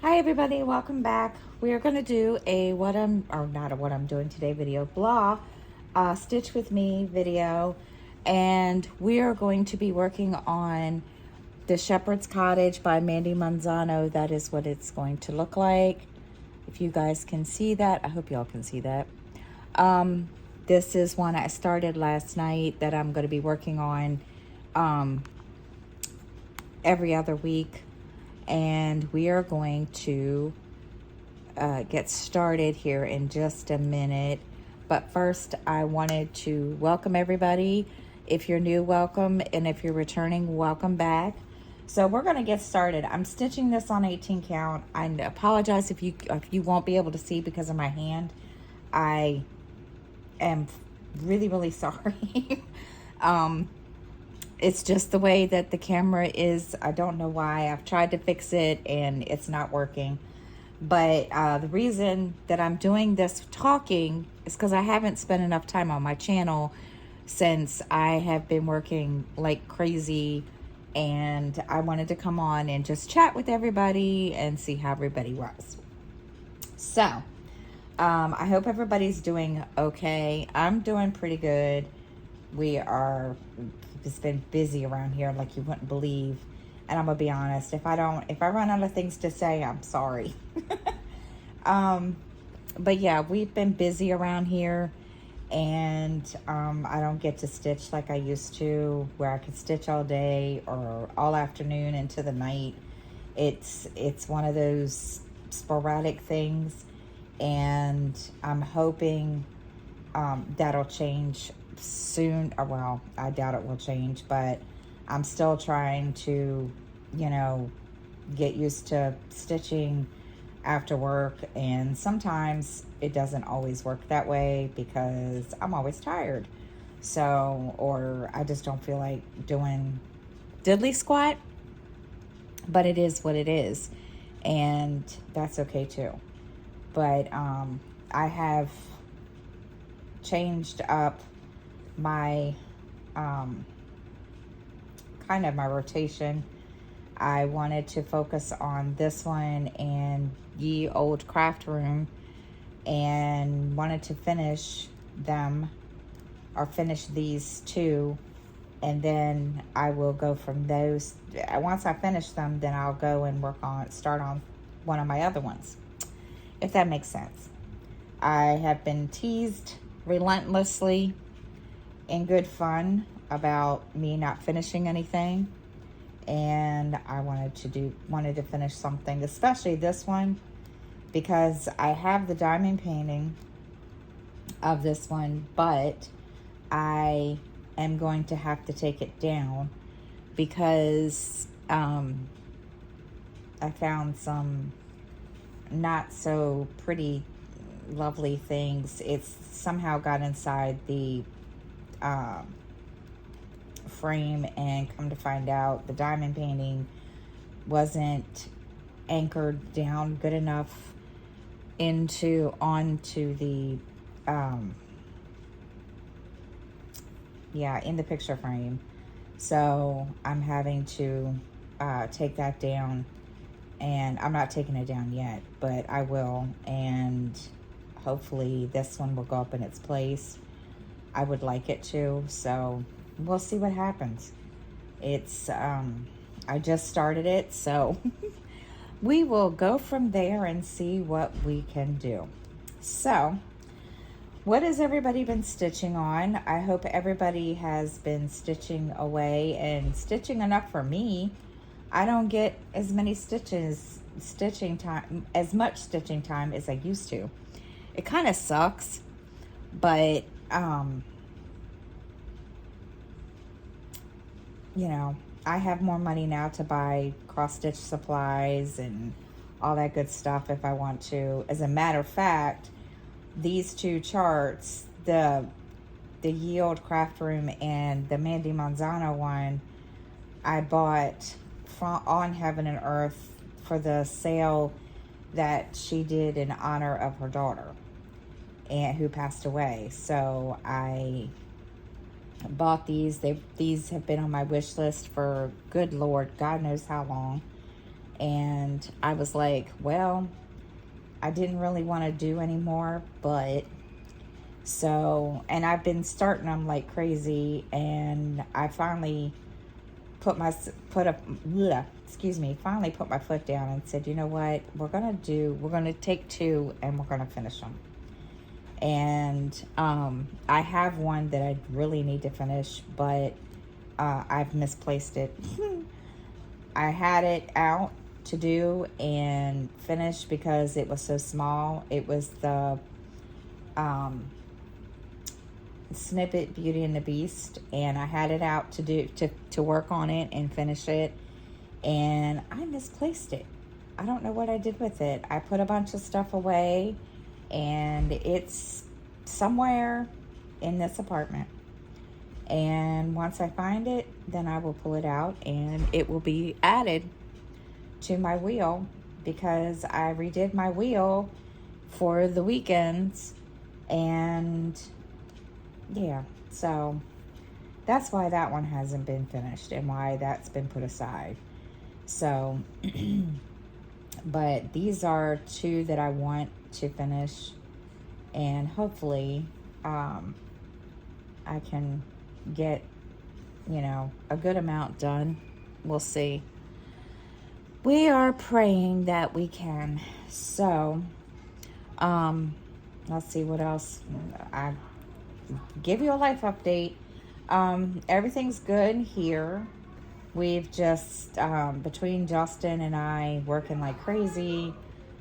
Hi everybody, welcome back. We are going to do a what I'm doing today video, blah, stitch with me video, and we are going to be working on the Shepherd's Cottage by Mandy Manzano. That is what it's going to look like. If you guys can see that, I hope y'all can see that. This is one I started last night that I'm going to be working on every other week. And we are going to get started here in just a minute. But first, I wanted to welcome everybody. If you're new, welcome. And if you're returning, welcome back. So we're going to get started. I'm stitching this on 18 count. I apologize if you won't be able to see because of my hand. I am really, really sorry. It's just the way that the camera is. I don't know why. I've tried to fix it and it's not working. But the reason that I'm doing this talking is because I haven't spent enough time on my channel since I have been working like crazy. And I wanted to come on and just chat with everybody and see how everybody was. So, I hope everybody's doing okay. I'm doing pretty good. It's been busy around here like you wouldn't believe. And I'm gonna be honest, if I run out of things to say, I'm sorry. But yeah, we've been busy around here, and I don't get to stitch like I used to, where I could stitch all day or all afternoon into the night. It's one of those sporadic things, and I'm hoping that'll change soon. Well, I doubt it will change, but I'm still trying to, get used to stitching after work, and sometimes it doesn't always work that way because I'm always tired. So, or I just don't feel like doing diddly squat, but it is what it is, and that's okay too. But I have changed up my kind of my rotation. I wanted to focus on this one and Ye Old Craft Room, and wanted to finish them, or finish these two, and then I will go from those. Once I finish them, then I'll go and start on one of my other ones, if that makes sense. I have been teased relentlessly in good fun about me not finishing anything, and I wanted to finish something, especially this one, because I have the diamond painting of this one, but I am going to have to take it down because I found some not so pretty lovely things. It's somehow got inside the frame, and come to find out the diamond painting wasn't anchored down good enough onto the in the picture frame. So I'm having to take that down, and I'm not taking it down yet, but I will, and hopefully this one will go up in its place. I would like it to, so we'll see what happens. It's I just started it, so we will go from there and see what we can do. So, what has everybody been stitching on? I hope everybody has been stitching away and stitching enough for me. I don't get as many stitching time as I used to. It kind of sucks, but I have more money now to buy cross-stitch supplies and all that good stuff if I want to. As a matter of fact, these two charts, the Ye Old Craft Room and the Mandy Manzano one, I bought on Heaven and Earth for the sale that she did in honor of her daughter, and who passed away. So I bought these. These have been on my wish list for, good Lord, God knows how long. And I was like, well, I didn't really want to do anymore, but so, and I've been starting them like crazy, and I finally finally put my foot down and said, you know what, we're gonna take two and we're gonna finish them. And I have one that I really need to finish, but I've misplaced it. I had it out to do and finish because it was so small. It was the snippet Beauty and the Beast, and I had it out to do to work on it and finish it, and I misplaced it. I don't know what I did with it. I put a bunch of stuff away, and it's somewhere in this apartment. And once I find it, then I will pull it out and it will be added to my wheel, because I redid my wheel for the weekends. And yeah, so that's why that one hasn't been finished and why that's been put aside. So but these are two that I want to finish, and hopefully I can get, a good amount done. We'll see. We are praying that we can. So let's see what else. I give you a life update. Everything's good here. We've just between Justin and I working like crazy,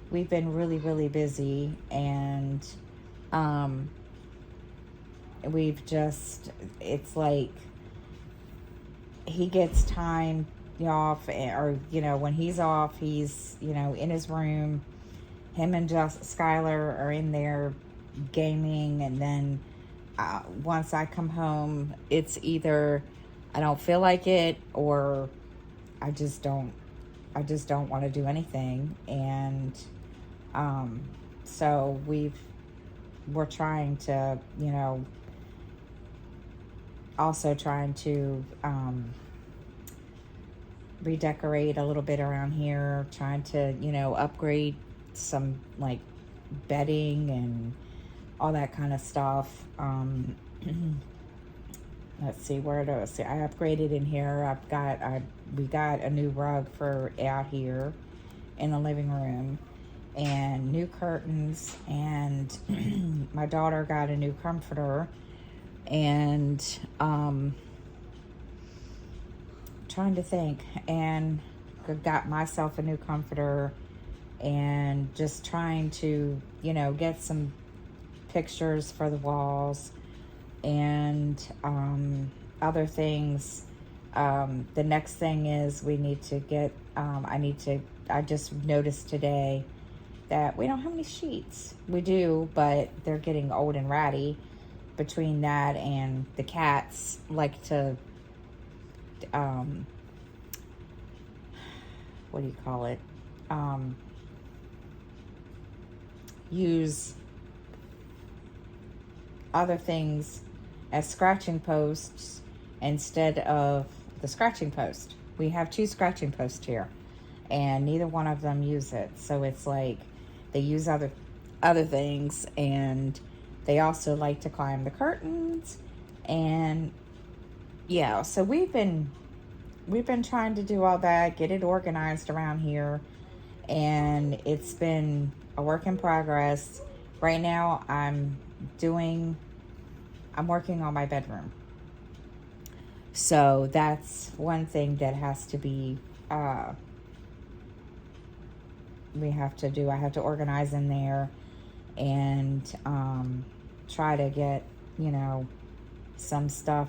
we've been really, really busy, and it's like he gets time off, or when he's off, he's in his room. Him and Skylar are in there gaming, and then once I come home, it's either I don't feel like it, or I just don't want to do anything. And so we're trying to, also trying to redecorate a little bit around here, trying to, upgrade some like bedding and all that kind of stuff. Let's see, where do I see? I upgraded in here. We got a new rug for out here in the living room, and new curtains, and my daughter got a new comforter, and trying to think, and got myself a new comforter, and just trying to get some pictures for the walls, and other things. The next thing is we need to get I just noticed today that we don't have any sheets. We do, but they're getting old and ratty. Between that and the cats like to what do you call it, use other things as scratching posts instead of the scratching post. We have two scratching posts here, and neither one of them use it. So it's like they use other things, and they also like to climb the curtains. And yeah, so we've been trying to do all that, get it organized around here, and it's been a work in progress. Right now I'm working on my bedroom. So that's one thing that has to be, we have to do. I have to organize in there and try to get, some stuff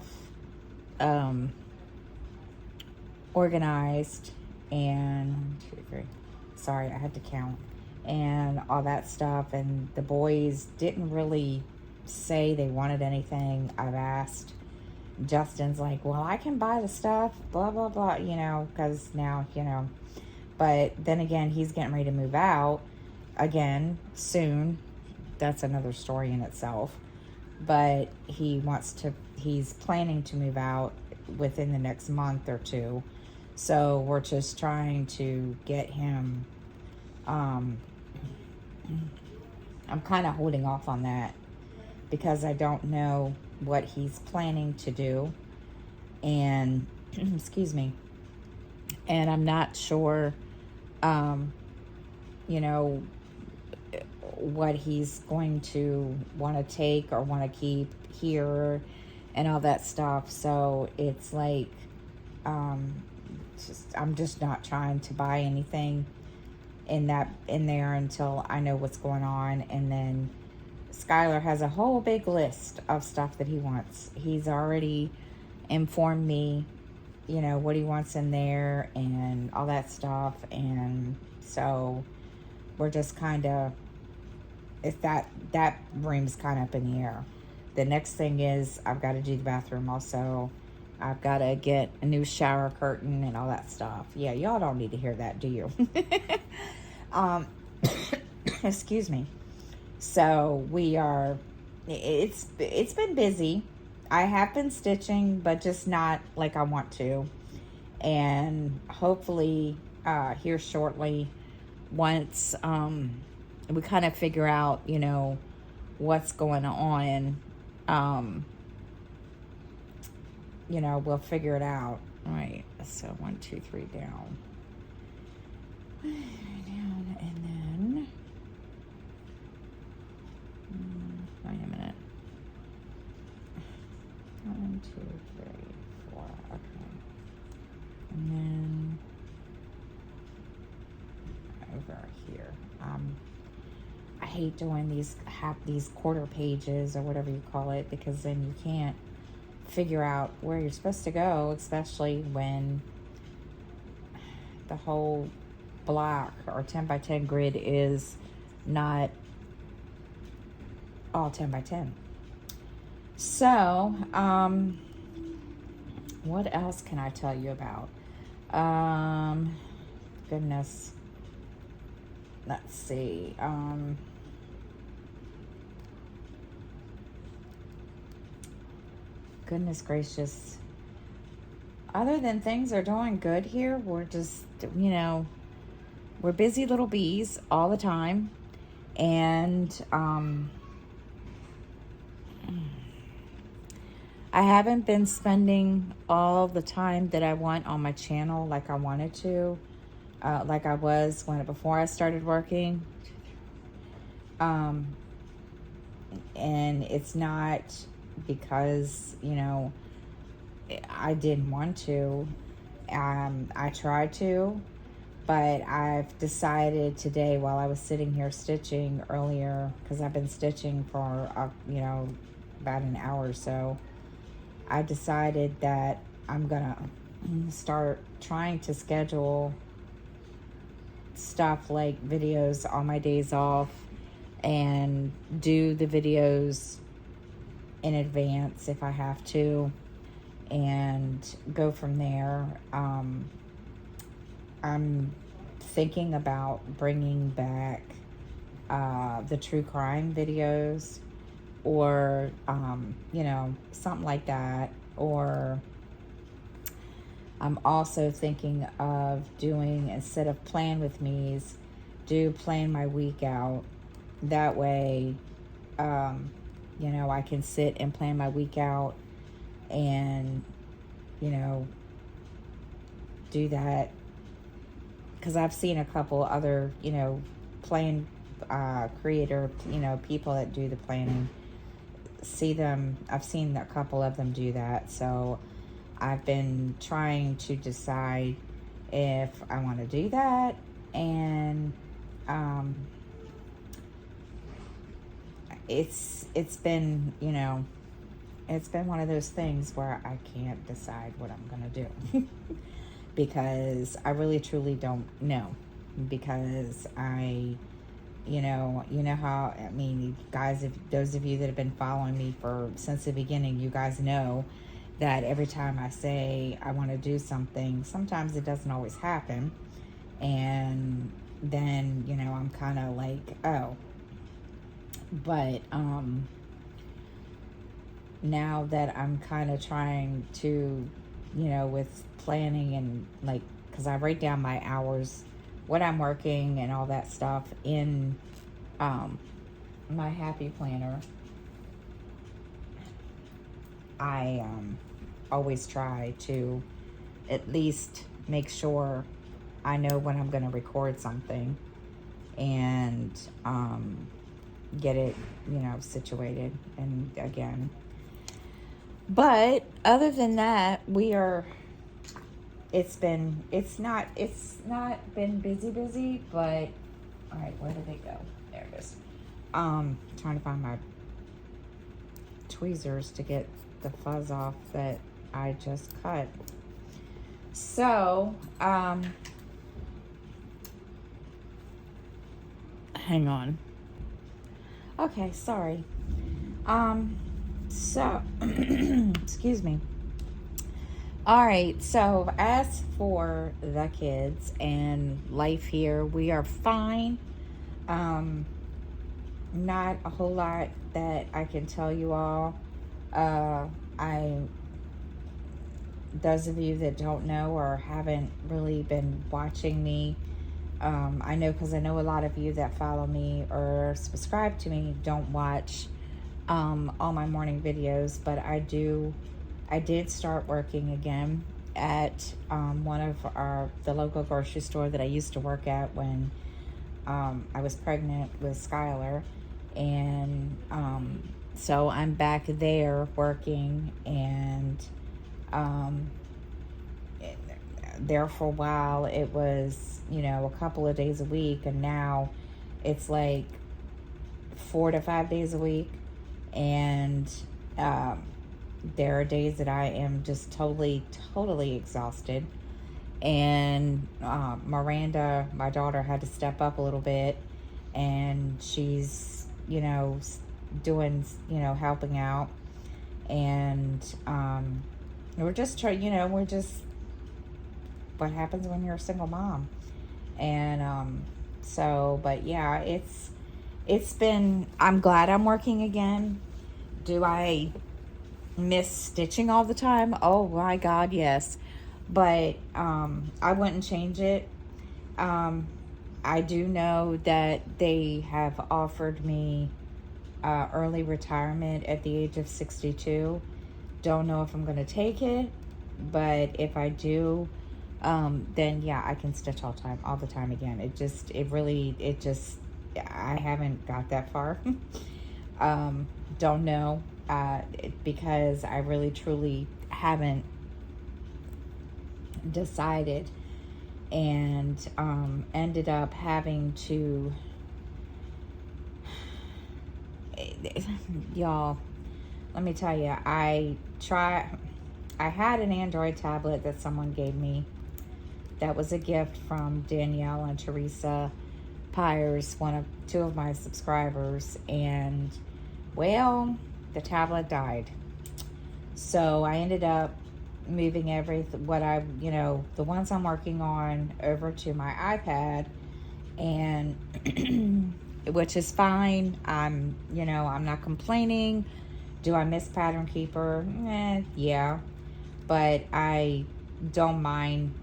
organized, and 1, 2, 3. Sorry, I had to count, and all that stuff. And the boys didn't really say they wanted anything. I've asked. Justin's like, well, I can buy the stuff, blah, blah, blah, because now, but then again, he's getting ready to move out again soon. That's another story in itself. But he's planning to move out within the next month or two. So we're just trying to get him, I'm kind of holding off on that because I don't know what he's planning to do. And, excuse me, and I'm not sure, you know, what he's going to want to take or want to keep here and all that stuff. So it's like, I'm just not trying to buy anything in there until I know what's going on. And then Skylar has a whole big list of stuff that he wants. He's already informed me, you know, what he wants in there and all that stuff. And so we're just kind of, if that room's kind of up in the air. The next thing is I've got to do the bathroom also. I've got to get a new shower curtain and all that stuff. Yeah, y'all don't need to hear that, do you? Excuse me. So we are, it's been busy. I have been stitching, but just not like I want to. And hopefully here shortly, once we kind of figure out, you know, what's going on, you know, we'll figure it out. All right, so 1, 2, 3 down. Down, and then, wait a minute. 1, 2, 3, 4, okay. And then over here. I hate doing these quarter pages or whatever you call it, because then you can't figure out where you're supposed to go, especially when the whole block or 10 by 10 grid is not all 10 by 10. So, what else can I tell you about? Goodness. Let's see. Goodness gracious. Other than things are doing good here, we're just, you know, we're busy little bees all the time. And I haven't been spending all the time that I want on my channel like I wanted to, like I was before I started working. And it's not because, you know, I didn't want to. I tried to, but I've decided today, while I was sitting here stitching earlier, because I've been stitching for, you know, about an hour or so, I decided that I'm gonna start trying to schedule stuff like videos on my days off and do the videos in advance if I have to, and go from there. I'm thinking about bringing back the true crime videos, or you know, something like that. Or I'm also thinking of doing, instead of plan with me's, do plan my week out. That way, you know, I can sit and plan my week out and, you know, do that. Because I've seen a couple other, you know, plan creator, you know, people that do the planning. I've seen a couple of them do that. So I've been trying to decide if I want to do that. And it's been, you know, it's been one of those things where I can't decide what I'm gonna do because I really truly don't know. Because you know how, I mean, guys, if those of you that have been following me since the beginning, you guys know that every time I say I want to do something, sometimes it doesn't always happen. And then, you know, I'm kind of like, oh. But now that I'm kind of trying to you know, with planning and like, because I write down my hours, what I'm working, and all that stuff in my Happy Planner. I always try to at least make sure I know when I'm going to record something and get it, you know, situated. And again, but other than that, it's not been busy, but all right, where did it go? There it is. Trying to find my tweezers to get the fuzz off that I just cut. So, hang on. Okay, sorry. So, excuse me. All right, so as for the kids and life here, we are fine. Not a whole lot that I can tell you all. Those of you that don't know or haven't really been watching me, I know, because I know a lot of you that follow me or subscribe to me don't watch all my morning videos, but I did start working again at one of the local grocery store that I used to work at when I was pregnant with Skylar. And so I'm back there working, and there for a while it was, you know, a couple of days a week, and now it's like 4 to 5 days a week. And there are days that I am just totally exhausted. And Miranda, my daughter, had to step up a little bit, and she's, you know, doing, you know, helping out. And we're just trying, you know, we're just what happens when you're a single mom. And so, but yeah, it's been, I'm glad I'm working again. Do I miss stitching all the time? Oh my God, yes. But I wouldn't change it. I do know that they have offered me early retirement at the age of 62. Don't know if I'm going to take it, but if I do, then yeah, I can stitch all the time again. I haven't got that far. Don't know, because I really truly haven't decided, and ended up having to, y'all, let me tell you, I had an Android tablet that someone gave me. That was a gift from Danielle and Teresa Pyers, two of my subscribers, and well, the tablet died. So I ended up moving the ones I'm working on over to my iPad, and which is fine. I'm not complaining. Do I miss Pattern Keeper? Yeah, but I don't mind,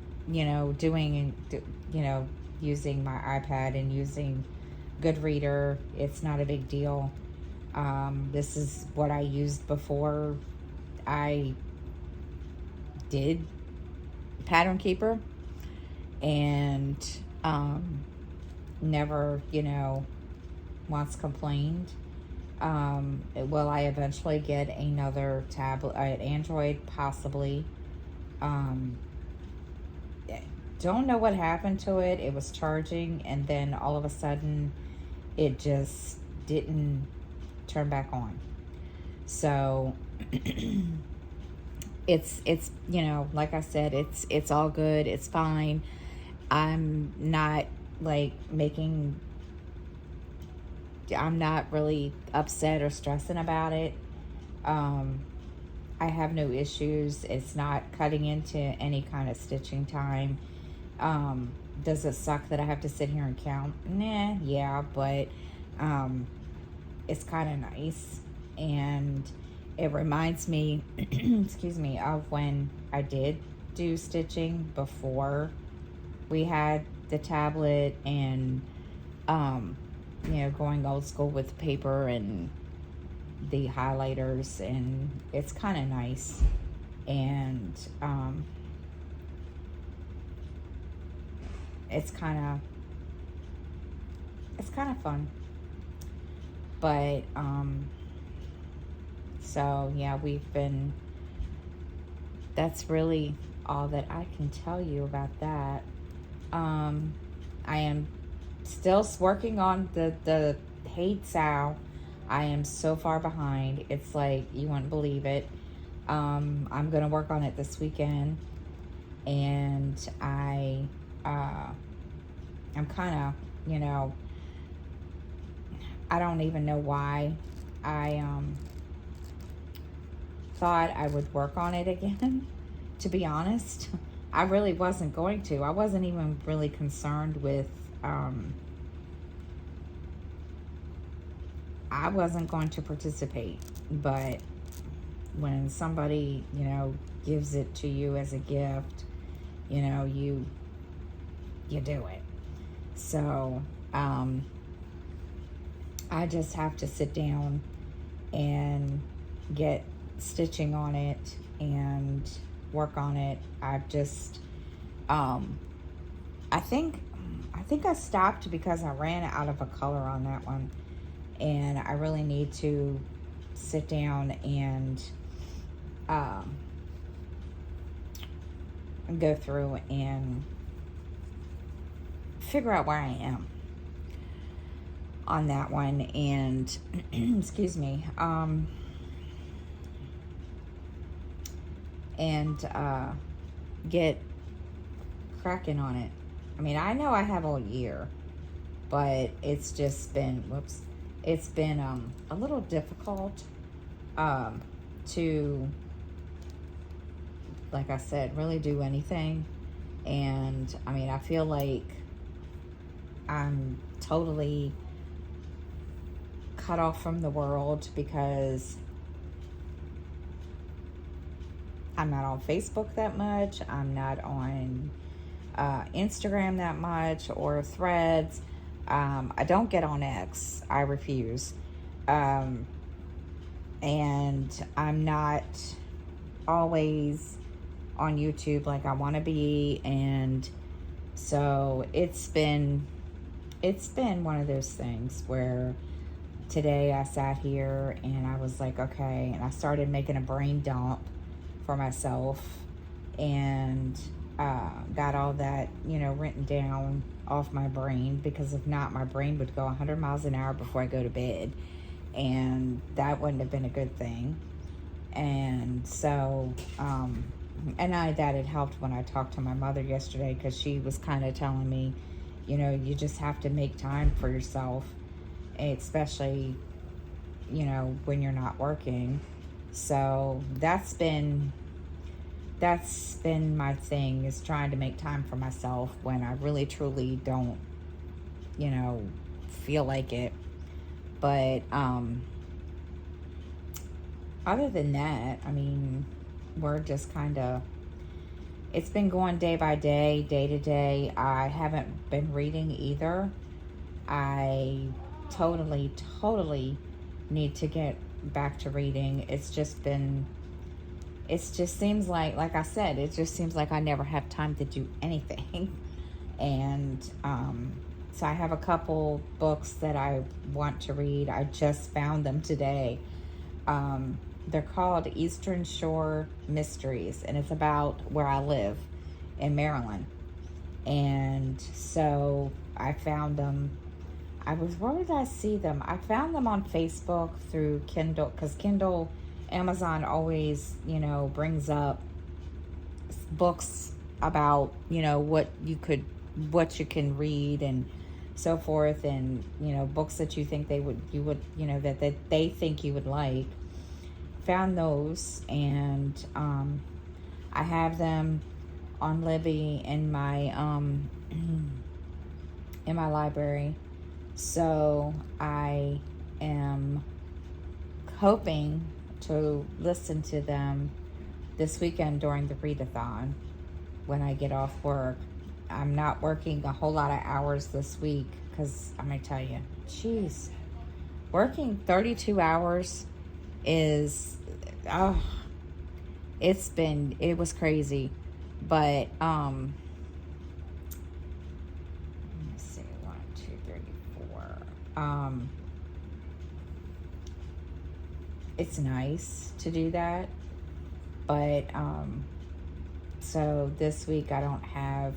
using my iPad and using Goodreader. It's not a big deal. This is what I used before I did Pattern Keeper, and never, once complained. Will I eventually get another tablet, Android? Possibly. Don't know what happened to it. It was charging, and then all of a sudden it just didn't turn back on. So it's like I said, it's all good. It's fine. I'm not I'm not really upset or stressing about it. I have no issues. It's not cutting into any kind of stitching time. Does it suck that I have to sit here and count? Nah, yeah, but it's kind of nice. And it reminds me, excuse me, of when I did do stitching before we had the tablet, and going old school with paper and the highlighters, and it's kind of nice, and it's kind of fun. But so yeah, that's really all that I can tell you about that. I am still working on the HAED SAL. I am so far behind. It's like, you wouldn't believe it. I'm going to work on it this weekend. And I'm kind of, I don't even know why I thought I would work on it again, to be honest. I really wasn't going to. I wasn't even really concerned with, I wasn't going to participate. But when somebody, gives it to you as a gift, you do it. So, I just have to sit down and get stitching on it and work on it. I've just, I think I stopped because I ran out of a color on that one, and I really need to sit down and go through and figure out where I am on that one, and excuse me, and get cracking on it. I mean, I know I have all year, but it's just been, it's been a little difficult to, like I said, really do anything. And I mean, I feel like I'm totally cut off from the world because I'm not on Facebook that much. I'm not on Instagram that much, or Threads. I don't get on X. I refuse. And I'm not always on YouTube like I want to be. And so it's been one of those things where today I sat here and I was like, okay, and I started making a brain dump for myself, and got all that, written down off my brain, because if not, my brain would go 100 miles an hour before I go to bed, and that wouldn't have been a good thing. And so, that had helped when I talked to my mother yesterday, because she was kind of telling me, you just have to make time for yourself, especially, when you're not working. So that's been my thing, is trying to make time for myself when I really truly don't, feel like it. But other than that, I mean, we're just kind of, it's been going day by day, day to day. I haven't been reading either. I totally need to get back to reading. It just seems like I said, it just seems like I never have time to do anything. And so I have a couple books that I want to read. I just found them today. They're called Eastern Shore Mysteries, and it's about where I live in Maryland. And so I found them. Where did I see them? I found them on Facebook through Kindle, because Amazon always, brings up books about, what you can read and so forth, and, books that you think that they think you would like. Found those, and I have them on Libby in my library. So I am hoping to listen to them this weekend during the readathon when I get off work. I'm not working a whole lot of hours this week because I'm going to tell you, jeez, working 32 hours is, oh, it was crazy. But, let me see, 1, 2, 3, 4. It's nice to do that. But, so this week I don't have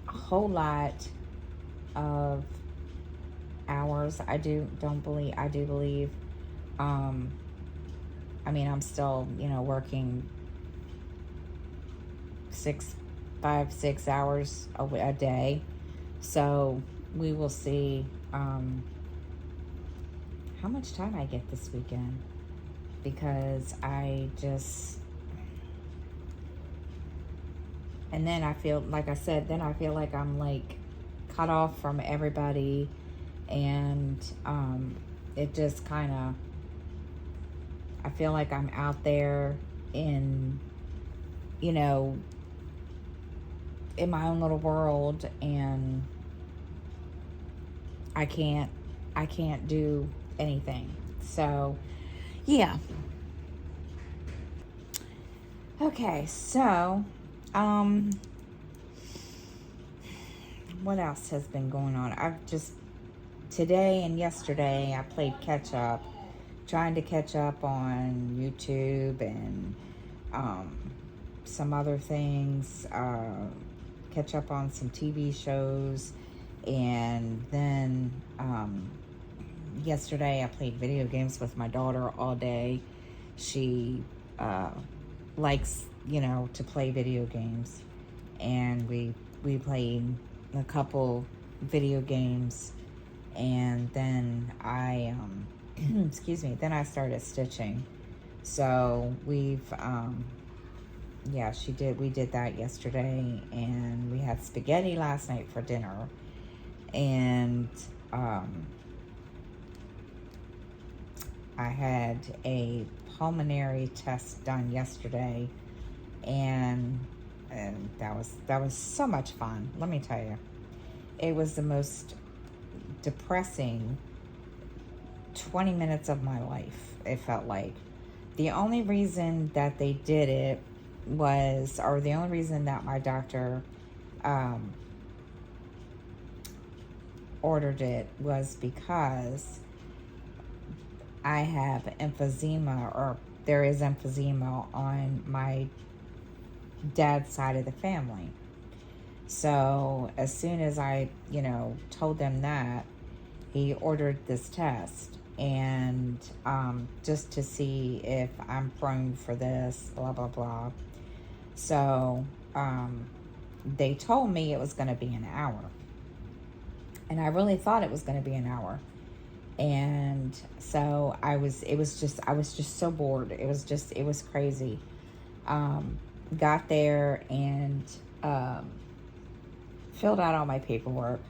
a whole lot of hours. I do believe. I mean, I'm still, working 5, 6 hours a day. So we will see how much time I get this weekend, because and then I feel, like I said, I'm like cut off from everybody, and it just kind of, I feel like I'm out there in my own little world, and I can't do anything. So yeah. Okay, so what else has been going on? Today and yesterday I played catch up, trying to catch up on YouTube and some other things, catch up on some TV shows, and then yesterday I played video games with my daughter all day. She likes, to play video games, and we played a couple video games, and then I excuse me, then I started stitching. So we did that yesterday, and we had spaghetti last night for dinner, and I had a pulmonary test done yesterday, and that was so much fun. Let me tell you, it was the most depressing 20 minutes of my life, it felt like. The only reason that they did it was, or the only reason that my doctor ordered it, was because I have emphysema, or there is emphysema on my dad's side of the family. So as soon as I, told them that, he ordered this test, and just to see if I'm prone for this, blah, blah, blah. So they told me it was going to be an hour, and I really thought it was going to be an hour. And so I was just so bored. It was crazy. Got there and filled out all my paperwork.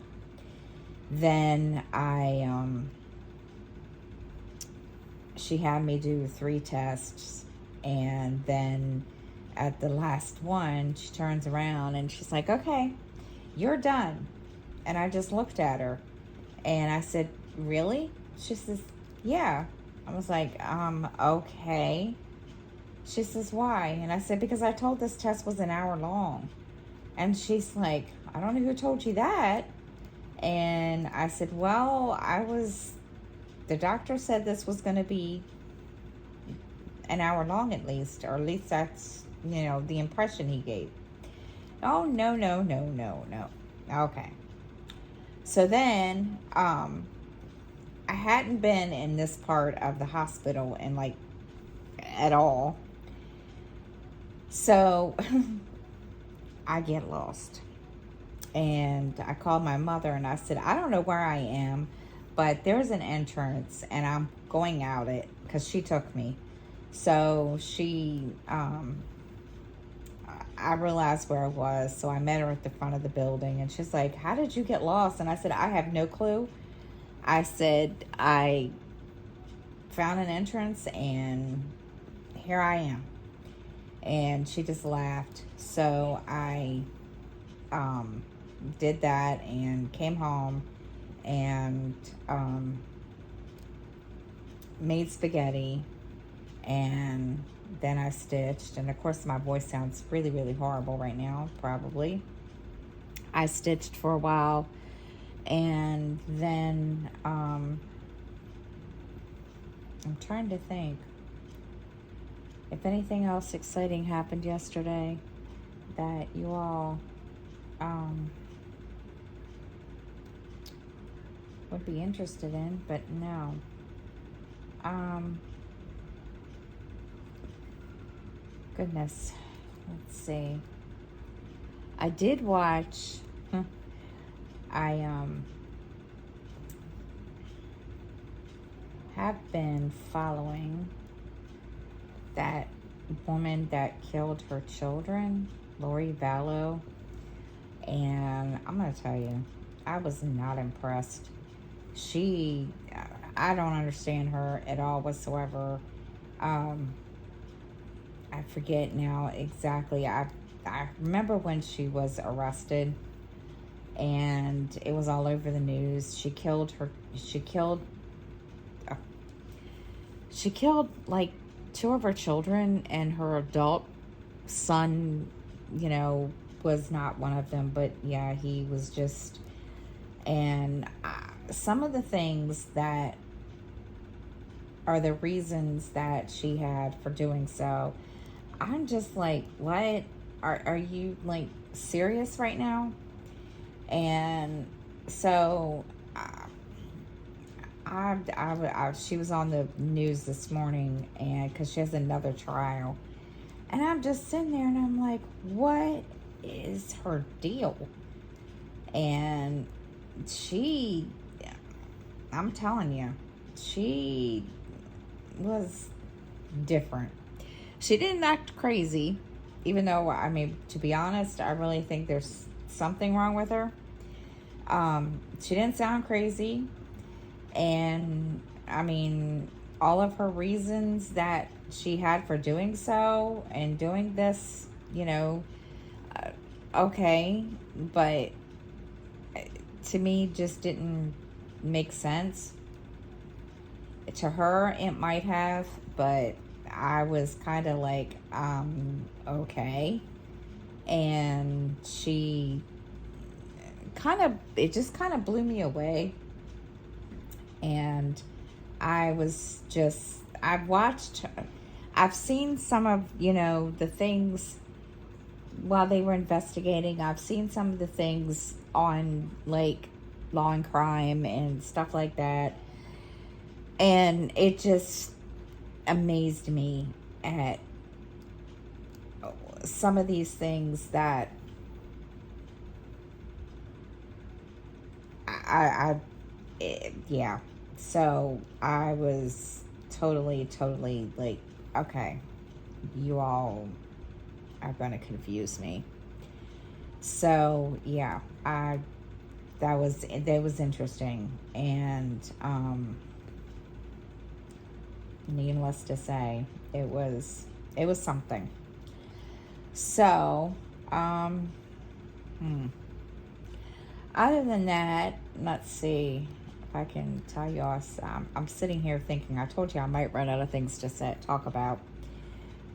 Then she had me do 3 tests, and then at the last one, she turns around and she's like, "Okay, you're done." And I just looked at her, and I said, "Really?" She says, "Yeah." I was like, okay. She says, "Why?" And I said, "Because I told this test was an hour long." And she's like, "I don't know who told you that." And I said, "Well, the doctor said this was going to be an hour long at least, or at least that's, the impression he gave." "Oh, no. Okay. So then, I hadn't been in this part of the hospital in at all. So I get lost. And I called my mother and I said, "I don't know where I am, but there's an entrance and I'm going out it," because she took me. So I realized where I was. So I met her at the front of the building, and she's like, "How did you get lost?" And I said, "I have no clue." I said, I found an entrance, and here I am. And she just laughed. So I did that and came home and made spaghetti, and then I stitched. And of course my voice sounds really, really horrible right now, probably. I stitched for a while, and then I'm trying to think if anything else exciting happened yesterday that you all would be interested in, but no. Goodness, let's see. I did watch. I have been following that woman that killed her children, Lori Vallow, and I'm gonna tell you, I was not impressed. I don't understand her at all whatsoever. I forget now exactly. I remember when she was arrested, and it was all over the news. She killed like 2 of her children, and her adult son, was not one of them, but yeah, he was just. And some of the things that are the reasons that she had for doing so, I'm just like, what? Are you like serious right now? And so she was on the news this morning, and because she has another trial, and I'm just sitting there and I'm like, what is her deal? And I'm telling you, she was different. She didn't act crazy, even though, I mean, to be honest, I really think there's something wrong with her. She didn't sound crazy. And, I mean, all of her reasons that she had for doing so and doing this, okay. But to me, just didn't make sense. To her, it might have, but I was kind of like, okay. And it just kind of blew me away. And I've seen some of, the things while they were investigating. I've seen some of the things on, like, Law and Crime and stuff like that. And it just amazed me at some of these things that yeah. So I was totally like, okay, you all are going to confuse me. So yeah, that was interesting. And needless to say, it was something. So other than that, let's see if I can tell you all. I'm sitting here thinking, I told you I might run out of things to talk about.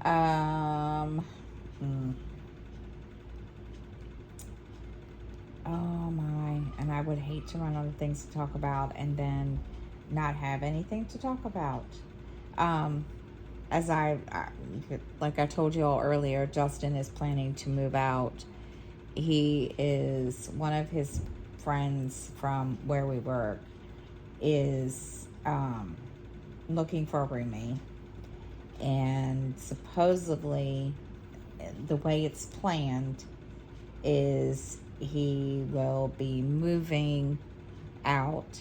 Oh my, and I would hate to run out of things to talk about and then not have anything to talk about. As like I told you all earlier, Justin is planning to move out. One of his friends from where we work is looking for a roommate. And supposedly, the way it's planned is he will be moving out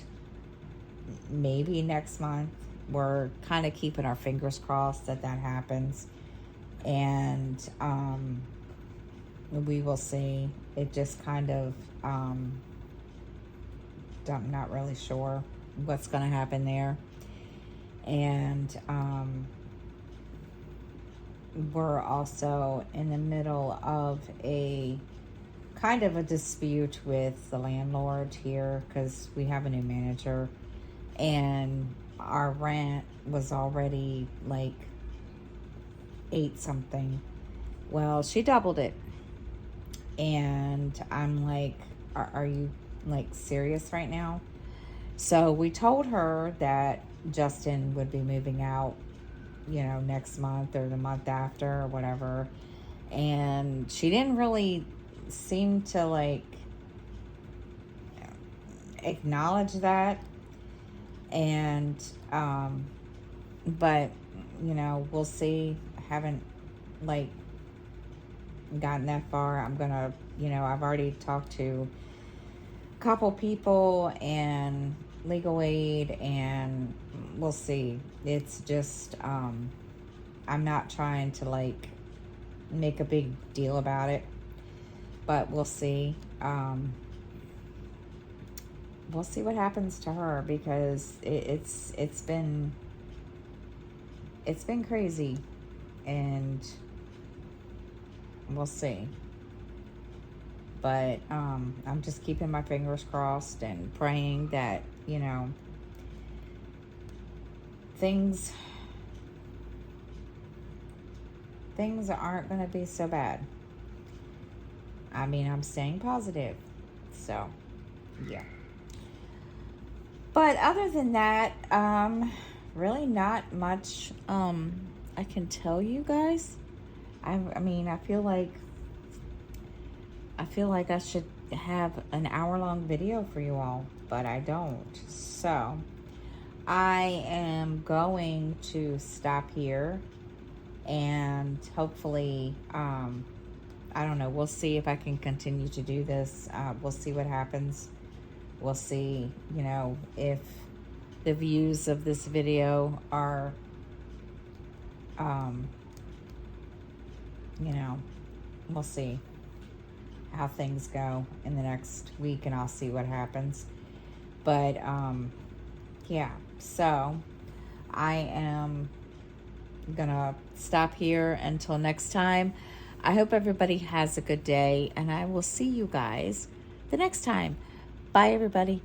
maybe next month. We're kind of keeping our fingers crossed that happens. And we will see. It just kind of, I'm not really sure what's going to happen there. And we're also in the middle of a kind of a dispute with the landlord here because we have a new manager, and our rent was already like 8 something. Well, she doubled it, and I'm like, are you like serious right now? So we told her that Justin would be moving out, you know, next month or the month after or whatever. And she didn't really seem to like acknowledge that. And, but, you know, we'll see. I haven't like gotten that far. I'm gonna, you know, I've already talked to a couple people and legal aid, and we'll see. It's just, I'm not trying to like make a big deal about it, but we'll see. We'll see what happens to her, because it's been crazy, and we'll see. But I'm just keeping my fingers crossed and praying that, you know, things aren't going to be so bad. I mean, I'm staying positive. So, yeah. But other than that, really not much I can tell you guys. I mean, I feel like I should have an hour-long video for you all, but I don't. So, I am going to stop here, and hopefully, I don't know, we'll see if I can continue to do this. We'll see what happens. We'll see, you know, if the views of this video are, you know, we'll see how things go in the next week, and I'll see what happens. But, yeah, so I am gonna stop here until next time. I hope everybody has a good day, and I will see you guys the next time. Bye, everybody.